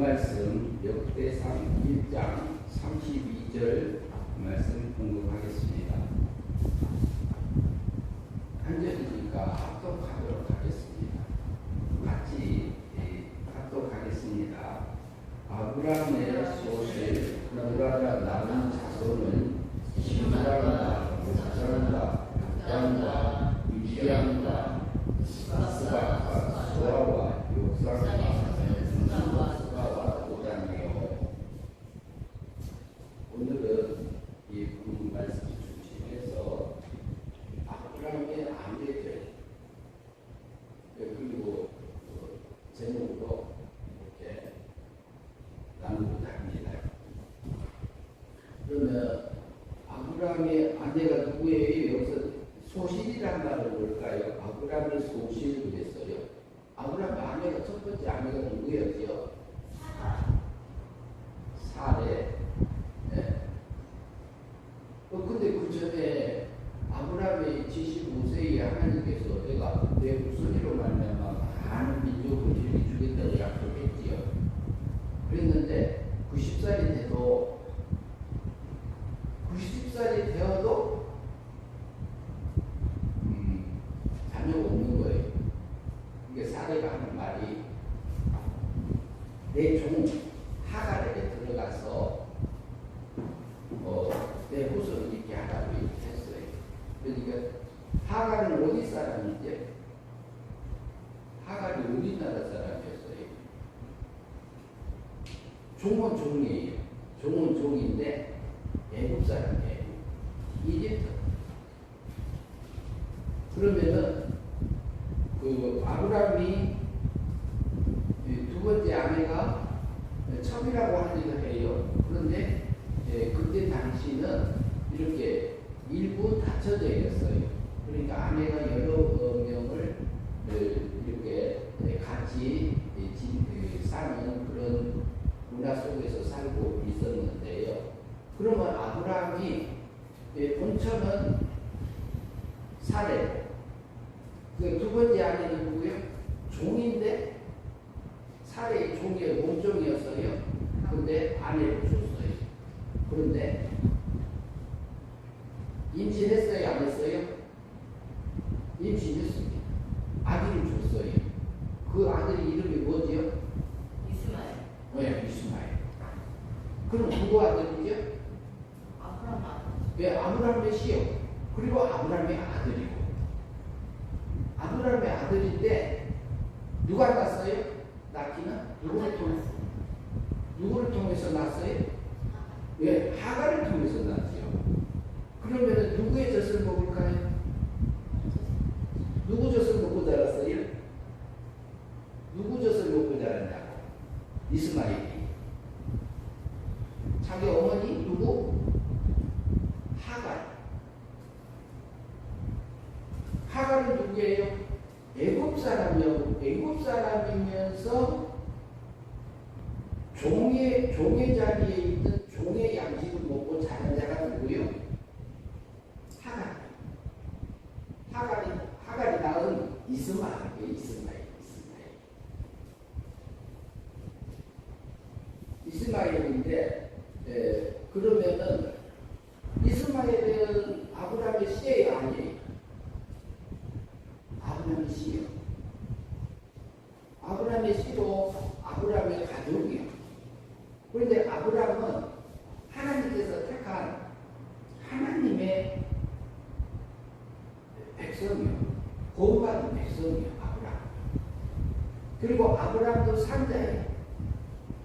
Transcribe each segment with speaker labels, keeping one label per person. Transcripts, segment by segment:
Speaker 1: 말씀 역대상 1장 32절 말씀 공급하겠습니다. 한 절이니까 합독하도록 하겠습니다. 같이 합독하겠습니다. 아브라함의 소실 그라라 남은 자손은 시므람과 무사람과 흑단과 위시암과 스박과 소아와 욕상과 스가와 도단이요. 오늘은 이 본문 말씀 중심에서 아브라함의 아내들 그리고 제목으로 이렇게 나누고자 합니다. 그러면 아브라함의 아내가 누구예요? 여기서 소실이라는 말을 볼까요? 아브라함의 소실을 했어요. 아브라함의 아내가 첫 번째 아내가 누구였죠? 사레. 네. 근데 그 전에 아브라함의 75세에 하나님께서 내가 내 후손으로 말미암아 많은 민족을 일으키겠다고 약속했지요. 그랬는데 90살이 되어도 자녀가 없는 거예요. 이게 사례가 하는 말이 내 종 하갈에게 들어가서 내 후손을 있게 하라고 이렇게 했어요. 그러니까 하갈은 어디 사람이지? 하갈이 우리나라 사람이었어요. 종은 종이에요. 종은 종인데 애국 사람이에요. 이집트. 그러면은 그 아브라함이 두 번째 아내가 첩이라고 하기도 해요. 그런데 그때 당시는 이렇게 일부 닫혀져 있었어요. 그러니까 아내가 여러 명을 이렇게 같이 사는 그런 문화 속에서 살고 있었는데요. 그러면 아브라함이 본처는 사례. 두 번째 아내는 누구예요? 종인데 사례의 종이에요. 몸종이었어요. 근데 아내를 줬어요. 그런데 임신했어요? 안 했어요? 임신했습니다. 아들을 줬어요. 그 아들의 이름이 뭐지요?
Speaker 2: 이스마엘.
Speaker 1: 네, 이스마엘. 그럼 누구 아들이죠?
Speaker 2: 아브라함 아들.
Speaker 1: 네, 아브라함의 시요. 그리고 아브라함의 아들이고. 아브라함의 아들인데 누가 낳았어요? 낳기는 누구를 통해서 낳았어요? 왜? 하갈을 통해서 낳았죠. 그러면 누구의 젖을 먹을까요? 누구 젖을 먹고 자랐어요? 누구 젖을 먹고 자랐냐고? 이스마엘이. 자기 어머니 누구? 하갈. 하갈은 누구예요? 애굽 사람이면서 종의 자리에 있는 종의 양식을 먹고 자란 자가 누구요? 하갈이 낳은 이스마엘인데 그러면은 이스마엘은 아브라함의 씨예요, 아니에요? 아브라함의 씨요. 아브라함의 씨도 아브라함의 가족이요. 그런데 아브라함은 하나님께서 택한 하나님의 백성이요. 구원받은 백성이요, 아브라함. 그리고 아브라함도 산자예요.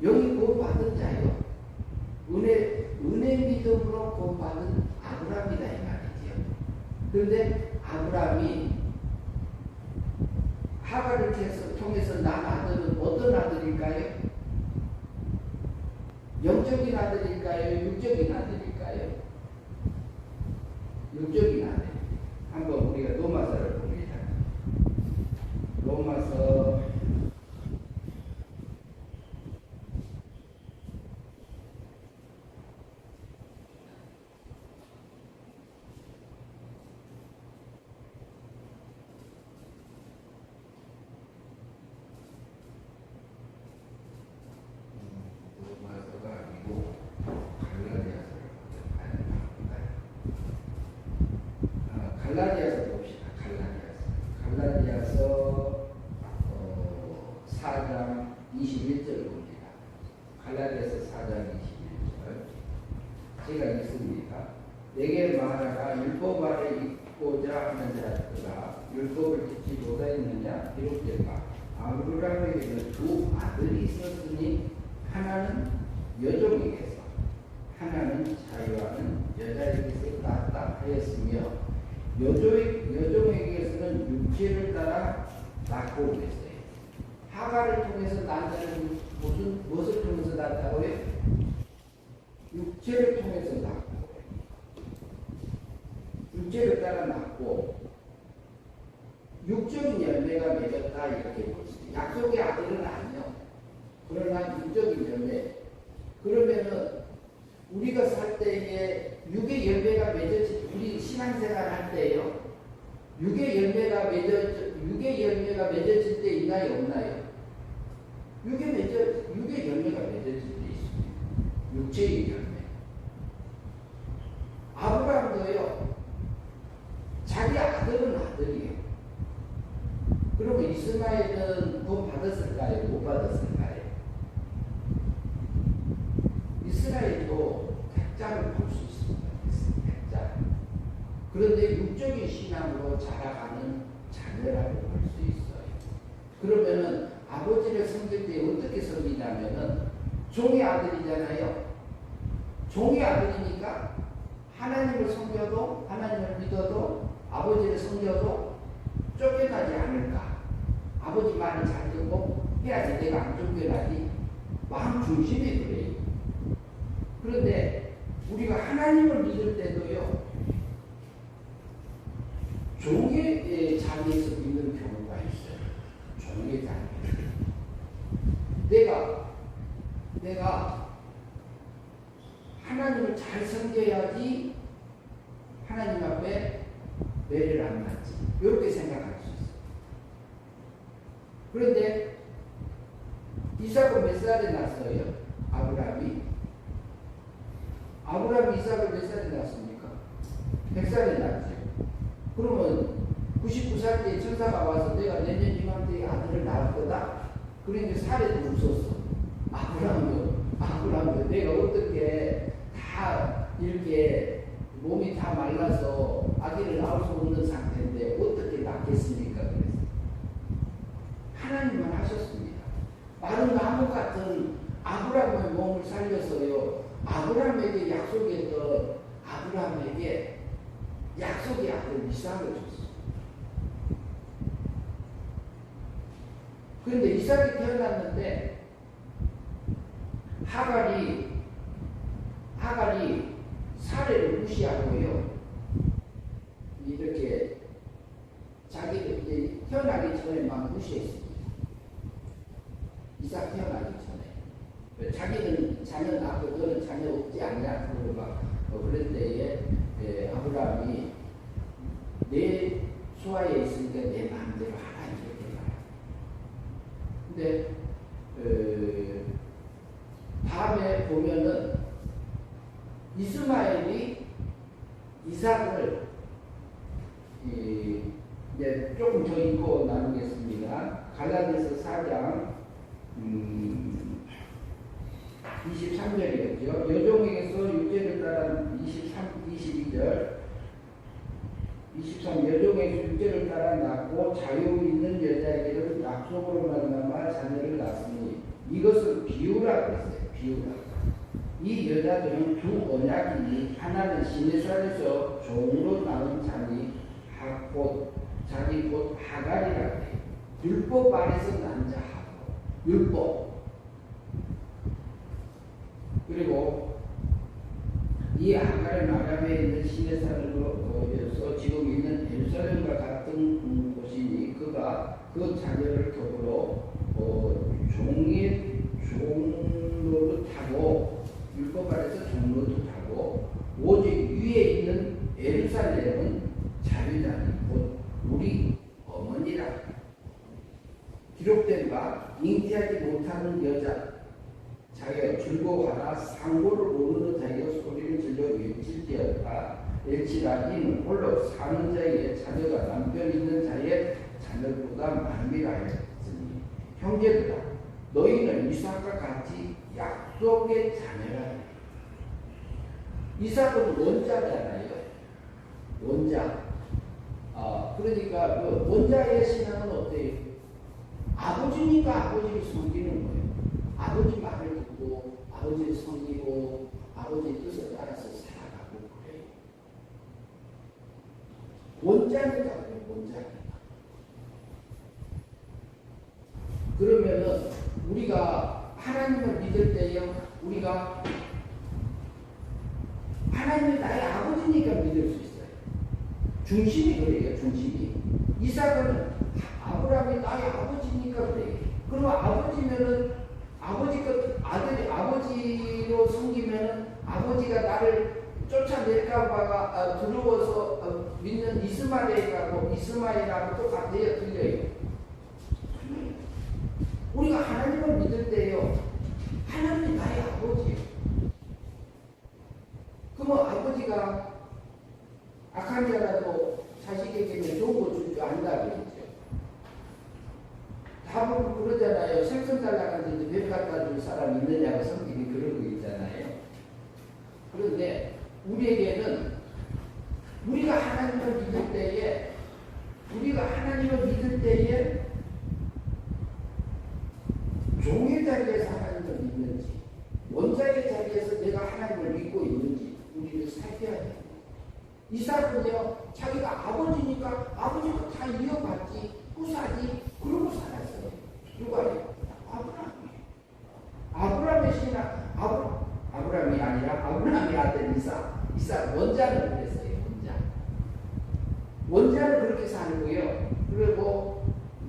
Speaker 1: 영이 구원받은 자예요. 은혜 믿음으로 구원받은 아브라함이다 이 말이지요. 그런데 아브라함이 하갈을 통해서 난 아들은 어떤 아들일까요? 영적인 아들일까요? 육적인 아들일까요? 육적인 아들. 한번 우리가 로마서를 봅니다. 로마서
Speaker 3: 1장
Speaker 1: 갈라디아서 봅시다. 갈라디아서 4장 21절 봅니다. 갈라디아서 4장 21절 제가 읽습니다. 내게 말하라 율법 아래 있고자 하는 자들아 율법을 듣지 못하였느냐 기록되라. 아브라함에게는 두 아들이 있었으니 하나는 여종에게서 하나는 자유하는 여자에게서 낳았다 하였으며 여종에게서는 육체를 따라 낳고 그랬어요. 하가를 통해서 난 자는 무엇을 통해서 낳았다고요? 육체를 통해서 낳고 육체를 따라 낳고 육적인 열매가 맺었다 이렇게 볼 수 있어요. 약속의 아들은 아니요. 그러나 육적인 열매. 그러면은 우리가 살 때에 육의 열매가 맺어질 우리 신앙생활 할 때요. 육의 열매가 맺어질 때 있나요, 없나요? 육의 열매가 맺어질 때 있습니다. 육체의 열매. 아브라함도요. 자기 아들은 아들이에요. 그러면 이스마엘은 돈 받았을까요? 못 받았을까요? 이스라엘도 백자를 볼 수 있습니다. 백자. 그런데 육적인 신앙으로 자라가는 자녀라고 볼 수 있어요. 그러면은 아버지를 섬길 때 어떻게 섬기냐면은 종의 아들이잖아요. 종의 아들이니까 하나님을 섬겨도 하나님을 믿어도 아버지를 섬겨도 쫓겨나지 않을까. 아버지 말을 잘 듣고 해야지 내가 안 쫓겨나지. 마음 중심이 그래요. 그런데 우리가 하나님을 믿을 때도요. 종의 자리에서 믿는 경우가 있어요. 종의 자리. 내가 하나님을 잘 섬겨야지 하나님 앞에 매를 안 맞지. 이렇게 생각할 수 있어요. 그런데 이삭은 몇 살에 낳았어요? 아브라함이 이삭을 몇 살에 낳았습니까? 100살에 낳았죠. 그러면 99살 때 천사가 와서 내가 내년 이맘때에 아들을 낳을 거다? 그러니까 살에도 없었어. 아브라함도 내가 어떻게 다 이렇게 몸이 다 말라서 아기를 낳을 수 없는 상태인데 어떻게 낳겠습니까? 그래서 하나님만 하셨습니다. 마른 나무 같은 아브라함의 몸을 살려서요. 아브라함에게 약속했던 아브라함에게 약속의 아들 이삭을 줬어요. 그런데 이삭이 태어났는데 하갈이 사례를 무시하고요. 이렇게 자기를 이제 태어나기 전에 막 무시했습니다. 이삭 태어나기 전에. 자기는 자녀 낳고 너는 자녀 없지 않냐? 그러고 막 그럴 때에 아브라함이 내 수하에 있으니까 내 마음대로 하라 이렇게 말해요. 근데 다음에 보면은 이스마엘이 이삭을 이제 조금 더 읽고 나누겠습니다. 갈라디아서 4장 23절이었죠. 여종에게서 육체를 따라 22절 23 여종에게서 육체를 따라 낳고 자유 있는 여자에게는 약속으로 말미암아 자녀를 낳았으니 이것을 비유라 그랬어요. 비유라. 이 여자들은 두 언약이니 하나는 시내산에서 종으로 낳은 자기 곧 하갈이라 그래요. 율법 아래서 난 자하고 율법. 그리고 이 하갈은 아람에 있는 시내산으로서 지금 있는 예루살렘과 같은 곳이니 그가 그 자녀를 더불어 종로릇하고 율법 아래서 종로릇하고 오직 위에 있는 예루살렘은 자유자니 곧 우리 어머니라. 기록된 바 잉태하지 못하는 여자 자기가 즐거워하나 상고를 모르는 자기가 소리를 질러 외칠지어다. 일치라 이는 홀로 사는 자의 자녀가 남편 있는 자의 자녀보다 많음이라 하였으니 형제들아 너희는 이삭과 같이 약속의 자녀라. 이삭은 원자잖아요. 원자. 그러니까 그 원자의 신앙은 어때요? 아버지니까 아버지를 섬기는 거예요. 아버지 말을 듣고 아버지를 섬기고 아버지의 뜻을 따라서 살아가고 그래요. 원자니까 그래요. 원자니까. 그러면은 우리가 하나님을 믿을 때에 우리가 하나님이 나의 아버지니까 믿을 수 있어요. 중심이 그래요. 중심이. 이삭은 아브라함이 나의 아버지니까 그래요. 그럼 아버지면은 아버지 것 아들이 아버지로 섬기면은 아버지가 나를 쫓아낼까봐가 두려워서 믿는 이스마엘하고 똑같아요. 틀려요. 우리가 하나님을 믿을 때요. 하나님이 나의 아버지예요. 그러면 아버지가 악한 자라도 자식에게는 좋은 거 줄 줄 안다 그랬죠. 다분 그러잖아요. 생선 달라갔는데 별 갖다 줄 사람 있느냐고 성경이 그러고 있잖아요. 그런데 우리에게는 우리가 하나님을 믿을 때에 종의 자리에서 하나님을 믿는지 원자의 자리에서 내가 하나님을 믿고 있는지 우리를 살펴야 돼요. 이삭은요 자기가 아버지니까 아버지가 다 이어받지 후사지 그러고 살았어요. 누가요? 아브라함의 신앙 아브라함이 아니라 아브라함의 아들 이삭 원자는 그랬어요. 원자는 그렇게 살고요. 그리고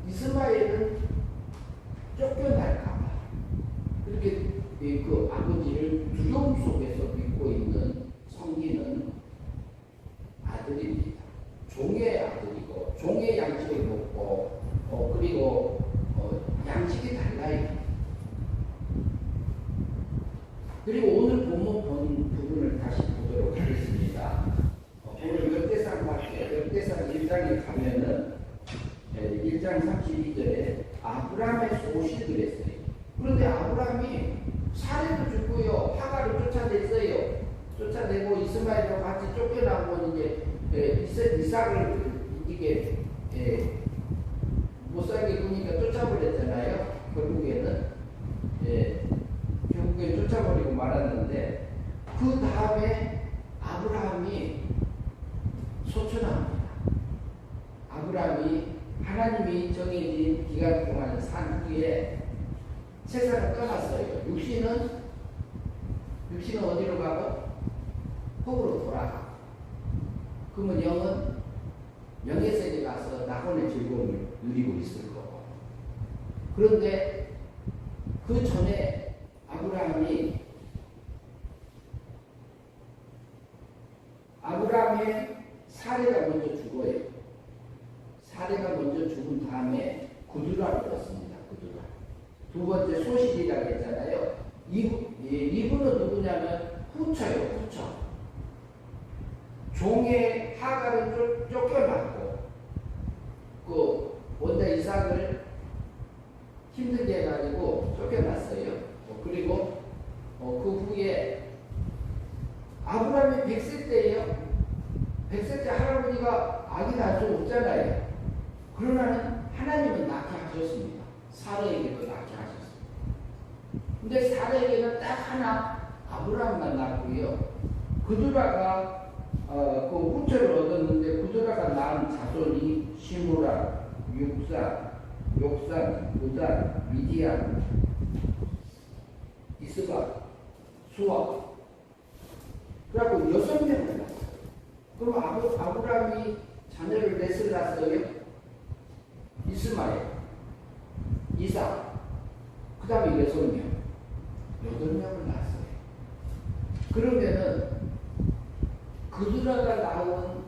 Speaker 1: 이스마엘은 쫓겨날까봐 그렇게 그 아버지를 두려움 속에서 믿고 있는 섬기는 아들입니다. 종의 아들이고 종의 양식을 먹고 그리고 양식이 달라요. 그리고 오늘 본문 본 부분을 다시 보도록 하겠습니다. 오늘 역대상 1장에 가면은 1장 32절에 아브라함의 소식을 했어요. 그런데 아브라함이 사례도 죽고요. 하가를 쫓아냈어요. 쫓아내고 이스마엘과 같이 쫓겨나고 이제 이삭을 이게 못살게 구니까 쫓아버렸잖아요. 결국에는 쫓아버리고 말았는데 그 다음에 아브라함이 소천합니다. 아브라함이 하나님이 정해진 기간 동안 산 후에 세상을 떠났어요. 육신은 어디로 가고? 흙으로 돌아가. 그러면 영은 영의 세계 가서 낙원의 즐거움을 누리고 있을 거고. 그런데 그 전에 아브라함의 사례가 먼저 죽어요. 사례가 먼저 죽은 다음에 구두라를 얻습니다. 구두라. 두 번째 소실이라고 했잖아요. 이분은 누구냐면 후처예요. 후처. 종의 하가를 쫓겨났고 그 원자 이삭을 힘들게 해가지고 쫓겨났어요. 그리고 그 후에 아브라함이 100세 때예요. 100세 때 할아버지가 아기 낳을 수 없잖아요. 그러나는 하나님은 낳게 하셨습니다. 사라에게도 낳게 하셨습니다. 근데 사라에게는 딱 하나 아브라함만 낳고요. 구두라가 그 후처를 얻었는데 구두라가 낳은 자손이 시므라, 욕산, 우단, 미디안, 이스바, 수아. 그래갖고 6명을 낳았어요. 그럼 아브라함이 자녀를 넷을 낳았어요. 이스마엘, 이삭, 그 다음에 6명. 8명을 낳았어요. 그러면은 그들아가 나온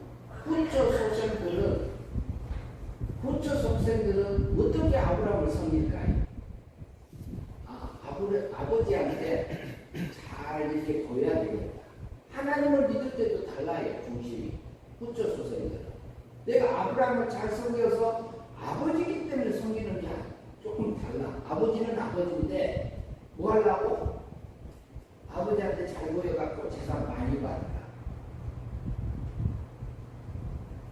Speaker 1: 후처 선생들은 어떻게 아브라함을 섬길까요? 아버지한테 잘 이렇게 보여야 되겠다. 하나님을 믿을 때도 다 달라요. 중심이. 후초 소설들은. 내가 아브라함을 잘 섬겨서 아버지기 때문에 섬기는 게 조금 달라. 아버지는 아버지인데 뭐 하려고? 아버지한테 잘 보여갖고 재산 많이 받는다.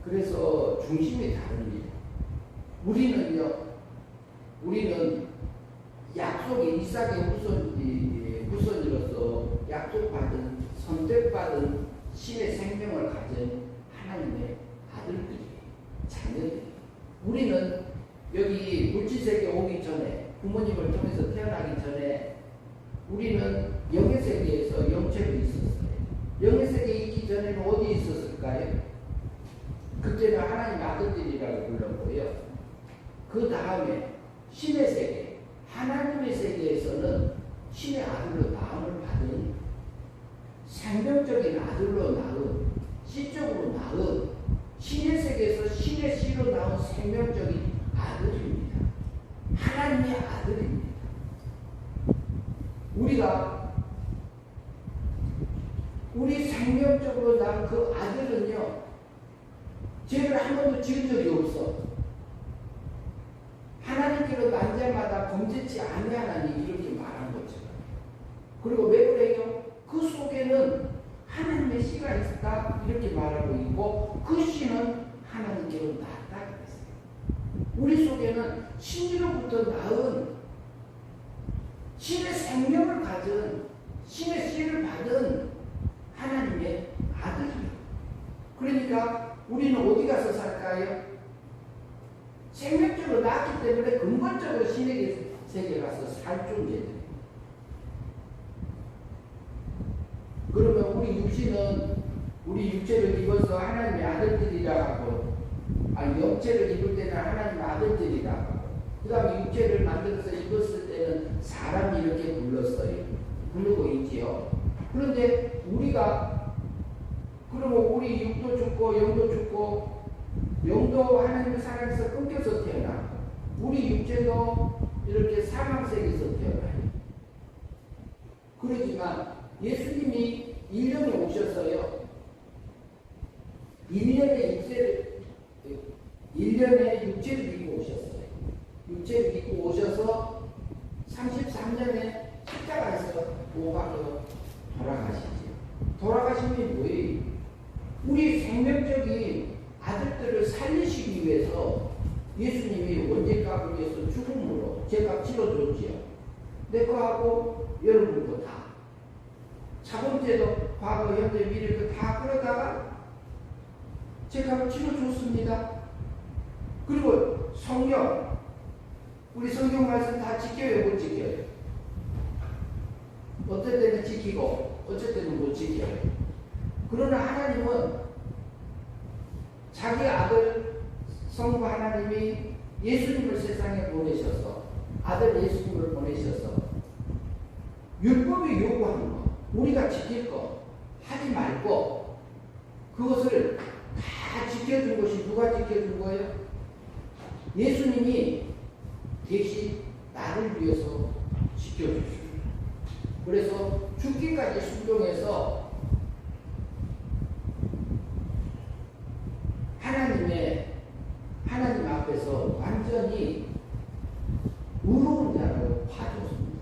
Speaker 1: 그래서 중심이 다릅니다. 우리는 약속의 이삭의 후손으로서 약속받은 선택받은 신의 생명을 가진 하나님의 아들들이 자녀들이. 우리는 여기 물질세계에 오기 전에 부모님을 통해서 태어나기 전에 우리는 영의 세계에서 영체로 있었어요. 영의 세계에 있기 전에는 어디 있었을까요? 그때는 하나님의 아들들이라고 불렀고요. 그 다음에 신의 세계, 하나님의 세계에서는 신의 아들로 낳음을 받은 생명적인 아들로 낳은 씨적으로 낳은 신의 세계에서 신의 씨로 나온 생명적인 아들입니다. 하나님의 아들입니다. 우리 생명적으로 낳은 그 아들은요, 죄를 한 번도 지은 적이 없어. 하나님께로 난 자마다 범죄치 아니하나니 이렇게 말한 것처럼. 그리고 왜 그래요? 그 속에는 하나님의 씨가 있다 이렇게 말하고 있고 그 씨는 하나님께로 낳았다 그랬어요. 우리 속에는 신으로부터 낳은 신의 생명을 가진 신의 씨를 받은 하나님의 아들이에요. 그러니까 우리는 어디 가서 살까요? 생명적으로 낳았기 때문에 근본적으로 신의 세계에 가서 살 존재들이에요. 그러면 우리 육체를 입어서 하나님의 아들들이라고 하고, 영체를 입을 때는 하나님의 아들들이라고 하고, 그 다음에 육체를 만들어서 입었을 때는 사람이 이렇게 부르고 있지요. 그런데 그러면 우리 육도 죽고 영도 죽고 영도 하나님의 사랑에서 끊겨서 태어나고 우리 육체도 이렇게 사망세계에서 태어나요. 그러지만 예수님이 1년에 오셨어요. 1년에 육체를 입고 오셨어요. 육체를 입고 오셔서 33년에 십자가에서 고박으로 돌아가시죠. 돌아가신 게 뭐예요? 우리 생명적인 아들들을 살리시기 위해서 예수님이 원죄값을 위해서 죽음으로 죄값 치러줬지요. 내 거하고 여러분 거 다. 자본죄도 과거, 현재, 미래도 다 끌어다가 죄값을 치러줬습니다. 그리고 성경, 우리 성경 말씀 다 지켜요, 못 지켜요? 어떨 때는 지키고 어쩔 때는 못 지켜요. 그러나 하나님은 자기 아들 성부 하나님이 예수님을 세상에 보내셔서 아들 예수님을 보내셔서 율법이 요구하는 거 우리가 지킬 거 하지 말고 그것을 다 지켜준 것이 누가 지켜준 거예요? 예수님이 대신 나를 위해서 지켜주십니다. 그래서 죽기까지 순종해서 하나님 앞에서 완전히 의로운 자로 봐줬습니다.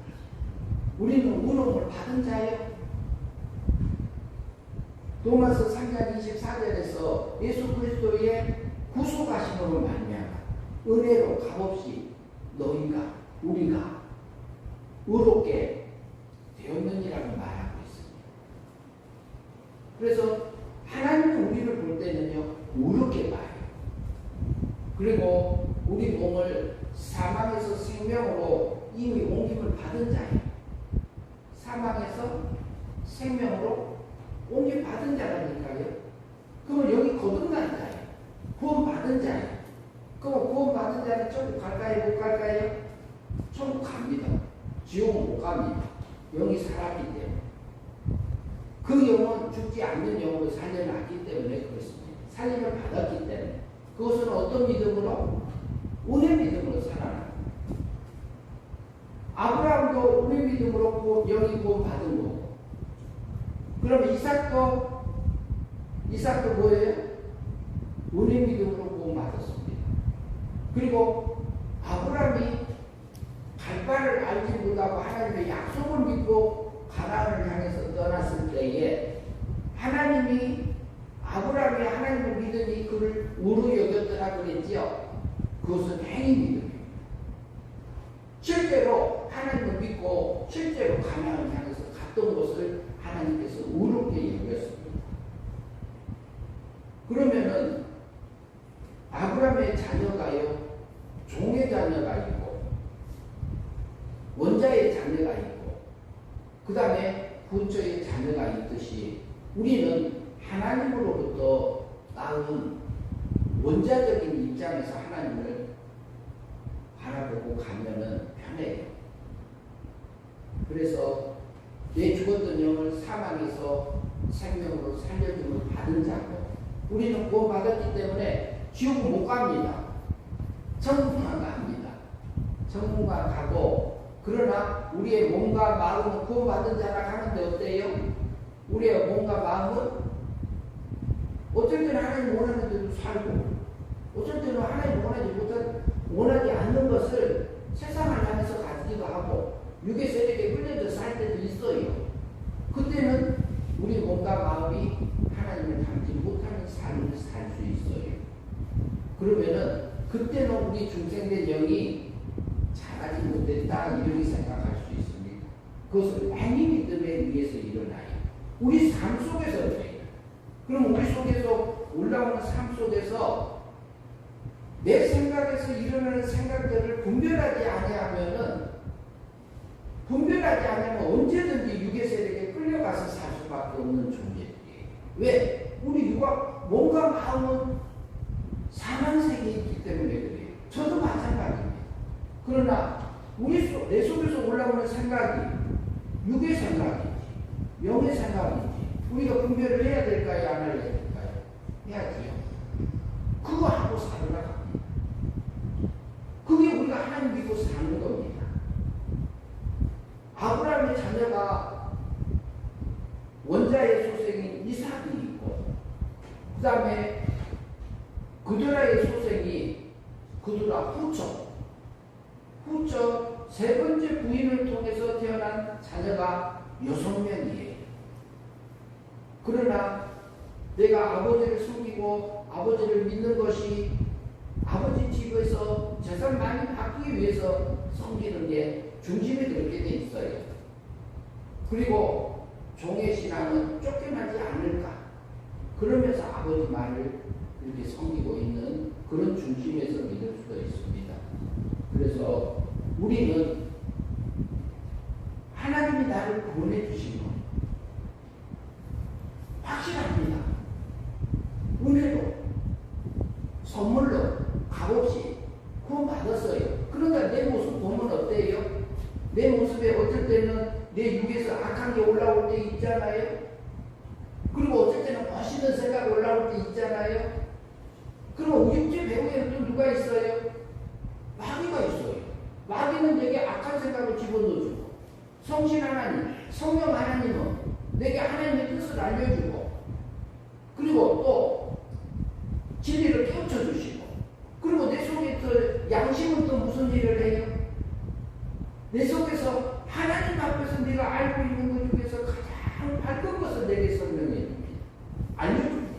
Speaker 1: 우리는 의로움을 받은 자예요. 로마서 3장 24절에서 예수 그리스도의 구속하심으로 말미암아 은혜로 값없이 우리가 의롭게 되었느니라고 말하고 있습니다. 그래서 하나님은 우리를 볼 때는요 의롭게 봐요. 그리고 우리 몸을 사망에서 생명으로 이미 옮김을 받은 자예요. 사망에서 생명으로 옮김 받은 자라니까요. 그러면 여기 거듭난 자예요. 구원 받은 자예요. 그럼 구원 받은 자는 천국 갈까요? 못 갈까요? 천국 갑니다. 지옥은 못 갑니다. 영이 살았기 때문에. 그 영은 죽지 않는 영으로 살려놨기 때문에 그렇습니다. 살림을 받았기 때문에. 그것은 어떤 믿음으로? 은혜 믿음으로 살아납니다. 아브라함도 은혜 믿음으로 영이 구원 받은 거고, 그럼 이삭도 이삭도 뭐예요? 은혜 믿음으로 구원받았습니다. 그리고 아브라함이 갈 바를 알지 못하고 하나님의 약속을 믿고 가나안을 향해서 떠났을 때에 하나님이 아브라함이 하나님을 믿으니 그를 우로 여겼더라 그랬지요. 그것은 행위 믿음입니다. 실제로 하나님을 믿고 실제로 가나안을 향해서 갔던 것을 하나님께서 우롭게 여겼습니다. 그러면은 아브라함의 자녀가요, 종의 자녀가 있고 원자의 자녀가 있고 그 다음에 부처의 자녀가 있듯이 우리는 하나님으로부터 낳은 원자적인 입장에서 하나님을 바라보고 가면은 편해요. 그래서 내 죽었던 영을 사망에서 생명으로 살려줌을 받은 자고 우리는 구원받았기 때문에 지옥은 못 갑니다. 천국만 갑니다. 천국만 가고 그러나 우리의 몸과 마음은 구원받은 자라 하는데 어때요? 우리의 몸과 마음은 어쩔 때는 하나님 원하는 대로 살고 어쩔 때는 하나님 원하지 않는 것을 세상을 향해서 가지기도 하고 육의 세력에 끌려져 살 때도 있어요. 그때는 우리 몸과 마음이 하나님을 닮지 못하는 삶을 살 수 있어요. 그러면은 그때는 우리 중생된 영이 자라지 못했다 이렇게 생각할 수 있습니다. 그것을 행위 믿음에 의해서 일어나요. 우리 삶 속에서 그래요. 그럼 우리 속에서 올라오는 삶 속에서 내 생각에서 일어나는 생각들을 분별하지 아니하면 언제든지 육의 세력에 끌려가서 살 수밖에 없는 존재들이에요. 왜? 우리 몸과 마음은 사망 세계에 있기 때문에 그래요. 저도 마찬가지입니다. 그러나 내 속에서 올라오는 생각이 육의 생각인지 영의 생각인지 우리가 분별을 해야 될까요? 안 해야 될까요? 해야지요. 그거 하고 살으라 합니다. 그게 우리가 하나님 믿고 사는 겁니다. 아브라함의 자녀가 원자의 소생인 이삭이 있고 그 다음에 그드라의 소생이 그드라 후처 세 번째 부인을 통해서 태어난 자녀가 6명이에요. 그러나 내가 아버지를 숨기고 아버지를 믿는 것이 아버지 집에서 재산 많이 받기 위해서 섬기는 게 중심이 그렇게 돼 있어요. 그리고 종의 신앙은 쫓겨나지 않을까 그러면서 아버지 말을 이렇게 섬기고 있는 그런 중심에서 믿을 수도 있습니다. 그래서 우리는 하나님이 나를 구원해 주신 것 확실합니다. 은혜로 선물로 값없이 구원받았어요. 그러니까 내 모습 보면 어때요? 내 모습에 어쩔 때는 내 육에서 악한 게 올라올 때 있잖아요. 그리고 어쩔 때는 멋있는 생각이 올라올 때 있잖아요. 그럼 육체 배후에는 또 누가 있어요? 마귀가 있어요. 마귀는 내게 악한 생각을 집어넣어주고 성신 하나님, 성령 하나님은 내게 하나님의 뜻을 알려주고 그리고 또 진리를 깨우쳐 주시고 그리고 내 속에 또 양심은 또 무슨 일을 해요? 내 속에서 하나님 앞에서 내가 알고 있는 것 중에서 가장 밝은 것을 내게 설명해 줍니다. 알려줍니다.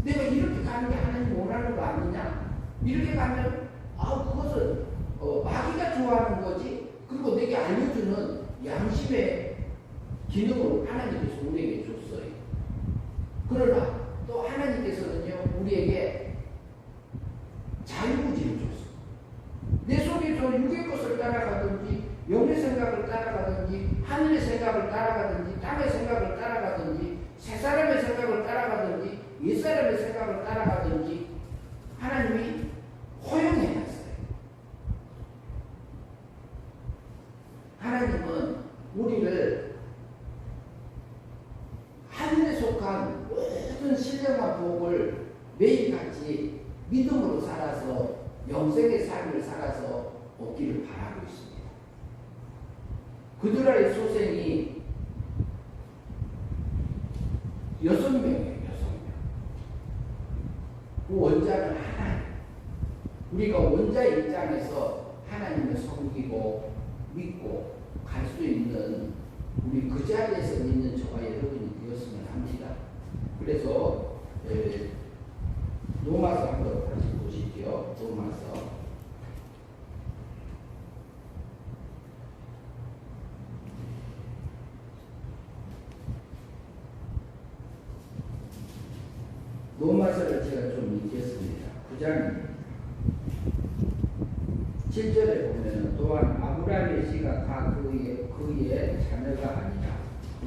Speaker 1: 내가 이렇게 가는 게 하나님 원하는 거 아니냐? 이렇게 가면 그것은 마귀가 좋아하는 거지. 그리고 내게 알려주는 양심의 기능을 하나님께서 우리에게 줬어요. 그러나 또 하나님께서는요 우리에게 자유의지를 줬어요. 내 속에서 육의 것을 따라가든지 영의 생각을 따라가든지 하늘의 생각을 따라가든지 땅의 생각을 따라가든지 새 사람의 생각을 따라가든지 옛사람의 생각을 따라가든지 하나님이 허용해놨어요. 하나님은 우리를 하늘에 속한 모든 신령한 복을 매일같이 믿음으로 살아서 영생의 삶을 살아서 얻기를 바라고 있습니다. 그드라의 소생이 6명이에요. 6명. 그 원자는 하나님. 우리가 원자 입장에서 하나님을 섬기고 믿고 갈 수 있는 우리 그 자리에서 있는 저와 여러분이 되었으면 합니다. 그래서 로마서 한번 다시 보시죠. 로마서를 제가 좀 읽겠습니다. 9장 7절에 보면 또한 아브라함의 씨가 다 그의 자녀가 아니라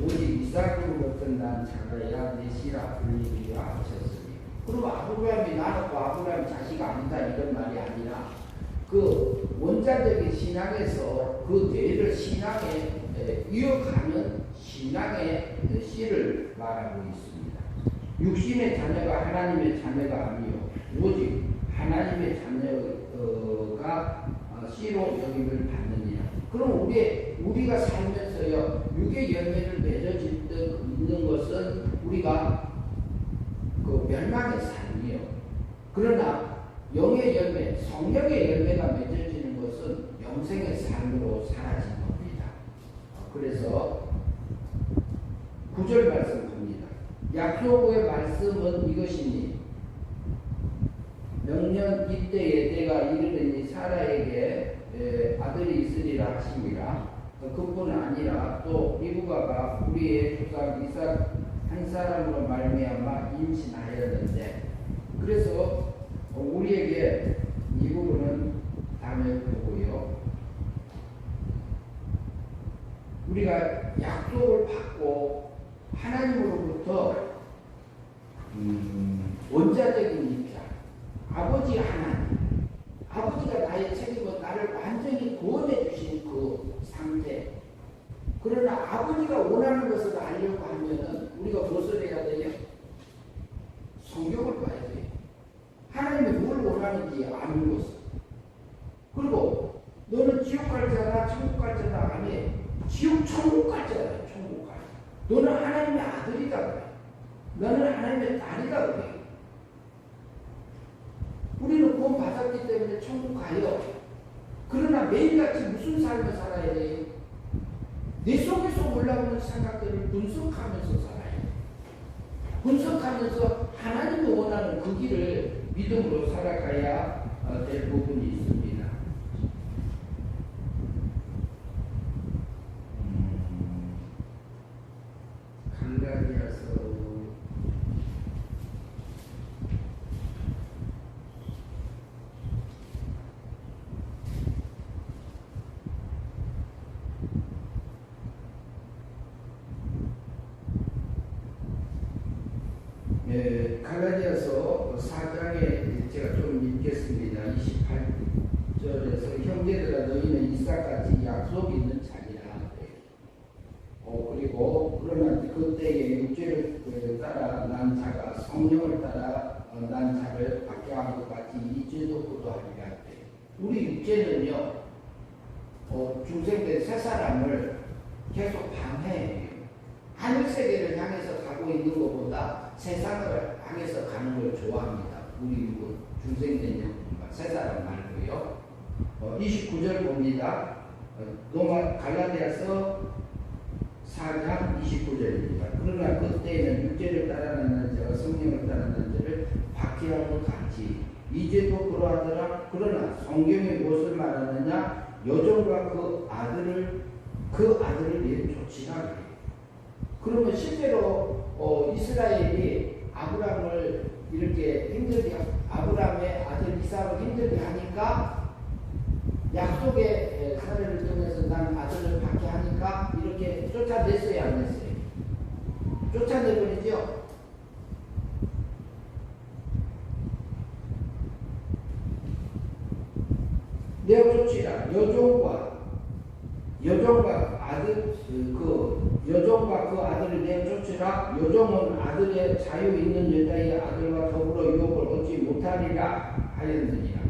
Speaker 1: 오직 이삭으로부터 난 자가야 내 씨라 불리리라 하셨으니. 그럼 아브라함이 나놓고 아브라함 자식 아니다 이런 말이 아니라 그 원자적인 신앙에서 그 대를 신앙에 이어가는 신앙의 씨를 말하고 있습니다. 육신의 자녀가 하나님의 자녀가 아니요 오직 하나님의 자녀가 씨로 여김을 받느니라. 그럼 우리가 살면서요 육의 열매를 맺어지는 것은 우리가 그 멸망의 삶이요. 그러나 영의 열매, 성령의 열매가 맺어지는 것은 영생의 삶으로 사라진 겁니다. 그래서 9절 말씀 봅니다. 약속의 말씀은 이것이니 명년 이때에 때가 이르더니 사라에게 아들이 있으리라 하심이라. 그뿐 아니라 또 리브가가 우리의 조상 이삭 한 사람으로 말미암아 임신하였는데, 그래서 우리에게 이 부분은 다음에 보고요. 우리가 약속을 받고 하나님으로부터 원자적인 입장, 아버지 하나님, 아버지가 나의 책임을 나를 완전히 구원해 주신 그 상태. 그러나 아버지가 원하는 것을 알려고 하면은 우리가 무엇을 해야 돼요? 성경을 봐야 돼요. 하나님이 뭘 원하는지 아는 것을. 그리고 너는 지옥 갈 자나 천국 갈 자나 아니, 지옥 천국 갈 자야. 천국 갈 자. 너는 하나님의 아들이다 그래. 너는 하나님의 딸이다 그래. 우리는 구원 받았기 때문에 천국 가요. 그러나 매일같이 무슨 삶을 살아야 돼요? 내 속에서 올라오는 생각들을 분석하면서 살아야 돼요. 분석하면서 하나님이 원하는 그 길을 믿음으로 살아가야 될 부분이 있습니다. 갈라디아서 갈라디아서 4장에 제가 좀 읽겠습니다. 28절에서 형제들아 너희는 이삭같이 약속 있는 자니라. 그리고 그러나 그때에 육체를 따라 난 자가 성령을 따라 난 자를 받게 한 것 같이 이제도 그도하리라. 우리 육체는요 중생된 새 사람을 계속 방해해요. 하늘 세계를 향해서 가고 있는 것보다 세상을 향해서 가는 걸 좋아합니다. 우리 육은 중생된 영혼만, 새 사람 말고요. 29절 봅니다. 로마 갈라디아서 4장 29절입니다. 그러나 그때에는 육체를 따라가는 자가 성령을 따라가는 자를 박해하고 같이 이제도 그러하더라. 그러나 성경이 무엇을 말하느냐? 여종과 그 아들을 내쫓으라. 그러면 실제로 이스라엘이 아브라함을 이렇게 힘들게, 아브라함의 아들 이삭을 힘들게 하니까 약속의 사례를 통해서 난 아들을 받게 하니까 이렇게 쫓아냈어요, 안 냈어요? 쫓아내버리죠. 내쫓으라. 여종과 그 아들을 내쫓으라. 여종은 아들의 자유 있는 여자의 아들과 더불어 유업을 얻지 못하리라 하였느니라.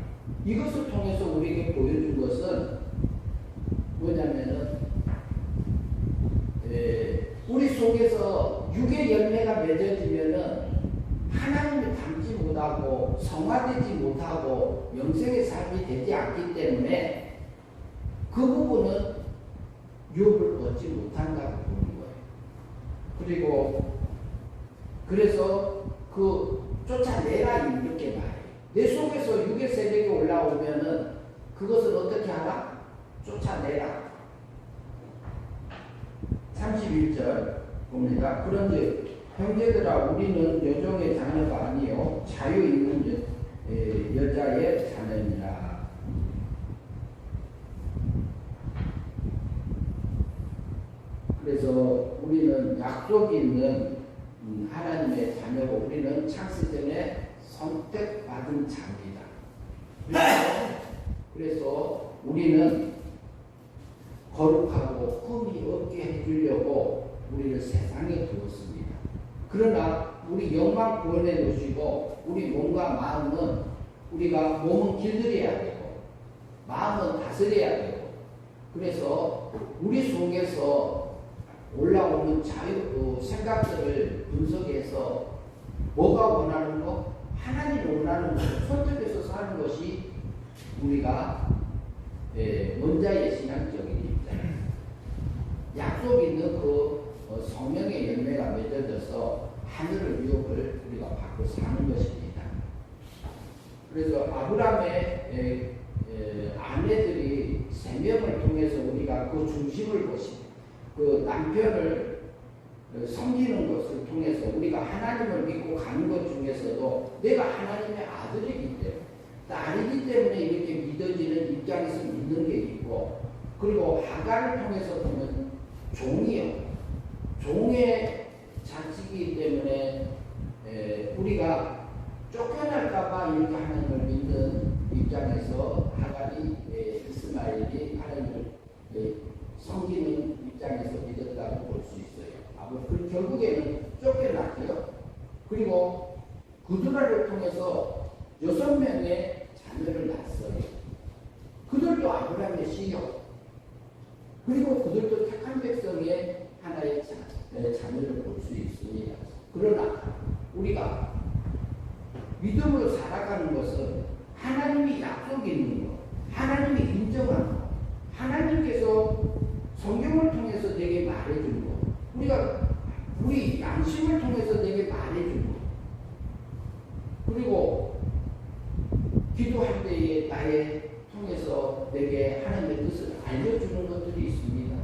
Speaker 1: 이것을 통해서 우리에게 보여준 것은 뭐냐면은 우리 속에서 육의 열매가 맺어지면은 하나님을 닮지 못하고 성화되지 못하고 영생의 삶이 되지 않기 때문에 그 부분은 유업을 얻지 못한다고 보는 거예요. 그리고 그래서 그 쫓아내라 이렇게 말해요. 내 속에서 육의 세력이 올라오면은 그것을 어떻게 하라? 쫓아내라. 31절 봅니다. 그런즉 형제들아 우리는 여종의 자녀가 아니요 자유 있는 여자의 자녀니라. 그래서 우리는 약속이 있는 하나님의 자녀고 우리는 창세전에 선택받은 자입니다. 그래서 우리는 거룩하고 흠이 없게 해주려고 우리를 세상에 두었습니다. 그러나 우리 영광 구원해 놓으시고 우리 몸과 마음은 우리가 몸은 길들여야 되고 마음은 다스려야 되고 그래서 우리 속에서 올라오는 생각들을 분석해서 뭐가 원하는 것? 하나님 원하는 것을 선택해서 사는 것이 우리가 원자의 신앙적인 입장. 약속 있는 그 성령의 열매가 맺어져서 하늘의 유업을 우리가 받고 사는 것입니다. 그래서 아브라함의 아내들이 3명을 통해서 우리가 그 중심을 보시고 그 남편을 섬기는 것을 통해서 우리가 하나님을 믿고 가는 것 중에서도 내가 하나님의 아들이기 때문에 딸이기 때문에 이렇게 믿어지는 입장에서 믿는 게 있고 그리고 하갈을 통해서 보면 종이요. 종의 자식이기 때문에 우리가 쫓겨날까봐 이렇게 하나님을 믿는 입장에서 하갈이 이스마엘이 하나님을 섬기는 입장에서 믿었다고 볼 수 있어요. 그 결국에는 쫓겨났고요. 그리고 그들을 통해서 6명의 자녀를 낳았어요. 그들도 아브라함의 씨요. 그리고 그들도 택한 백성의 하나의 자녀를 볼 수 있습니다. 그러나 우리가 믿음으로 살아가는 것은 하나님이 약속이 있는 것, 하나님이 인정하는 것, 하나님께서 성경을 통해서 내게 말해준 것, 우리 양심을 통해서 내게 말해준 것, 그리고 기도할 때에 나의 통해서 내게 하나님의 뜻을 알려주는 것들이 있습니다.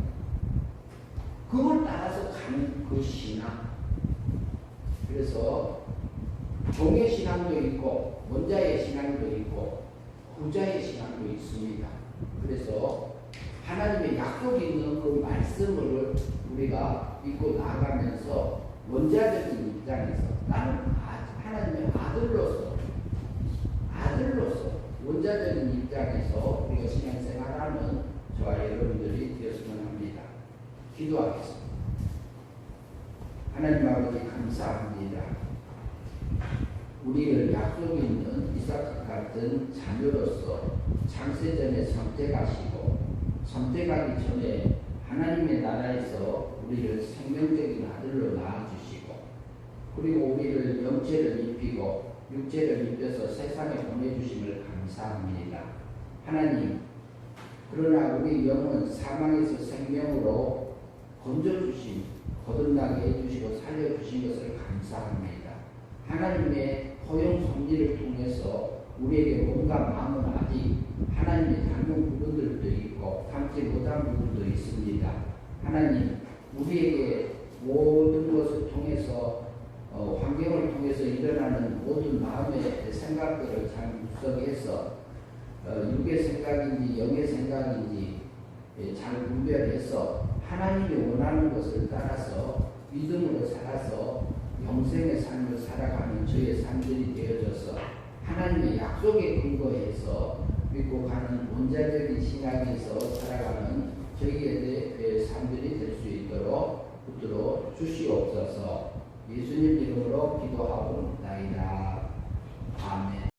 Speaker 1: 그걸 따라서 가는 그 신앙. 그래서 종의 신앙도 있고 원자의 신앙도 있고 후자의 신앙도 있습니다. 그래서 하나님의 약속이 있는 그 말씀을 우리가 믿고 나아가면서 원자적인 입장에서 나는 하나님의 아들로서 원자적인 입장에서 우리가 신앙생활하는 저와 여러분들이 되었으면 합니다. 기도하겠습니다. 하나님 아버지 감사합니다. 우리를 약속이 있는 이삭 같은 자녀로서 창세전에 선택하시고 선택하기 전에 하나님의 나라에서 우리를 생명적인 아들로 낳아주시고 그리고 우리를 영체를 입히고 육체를 입혀서 세상에 보내주심을 감사합니다. 하나님, 그러나 우리 영은 사망에서 생명으로 건져주심, 거듭나게 해주시고 살려주신 것을 감사합니다. 하나님의 허용 섭리를 통해서 우리에게 몸과 마음은 아직 하나님의 닮은 부분들도 있고 닮지 못한 부분도 있습니다. 하나님, 우리에게 모든 것을 통해서 환경을 통해서 일어나는 모든 마음의 생각들을 잘 분석해서 육의 생각인지 영의 생각인지 잘 분별해서 하나님이 원하는 것을 따라서 믿음으로 살아서 영생의 삶을 살아가는 저의 삶들이 되어져서 하나님의 약속에 근거해서 믿고 가는 원자적인 신앙에서 살아가는 저희의 삶들이 될 수 있도록 붙들어 주시옵소서. 예수님 이름으로 기도하옵나이다. 아멘.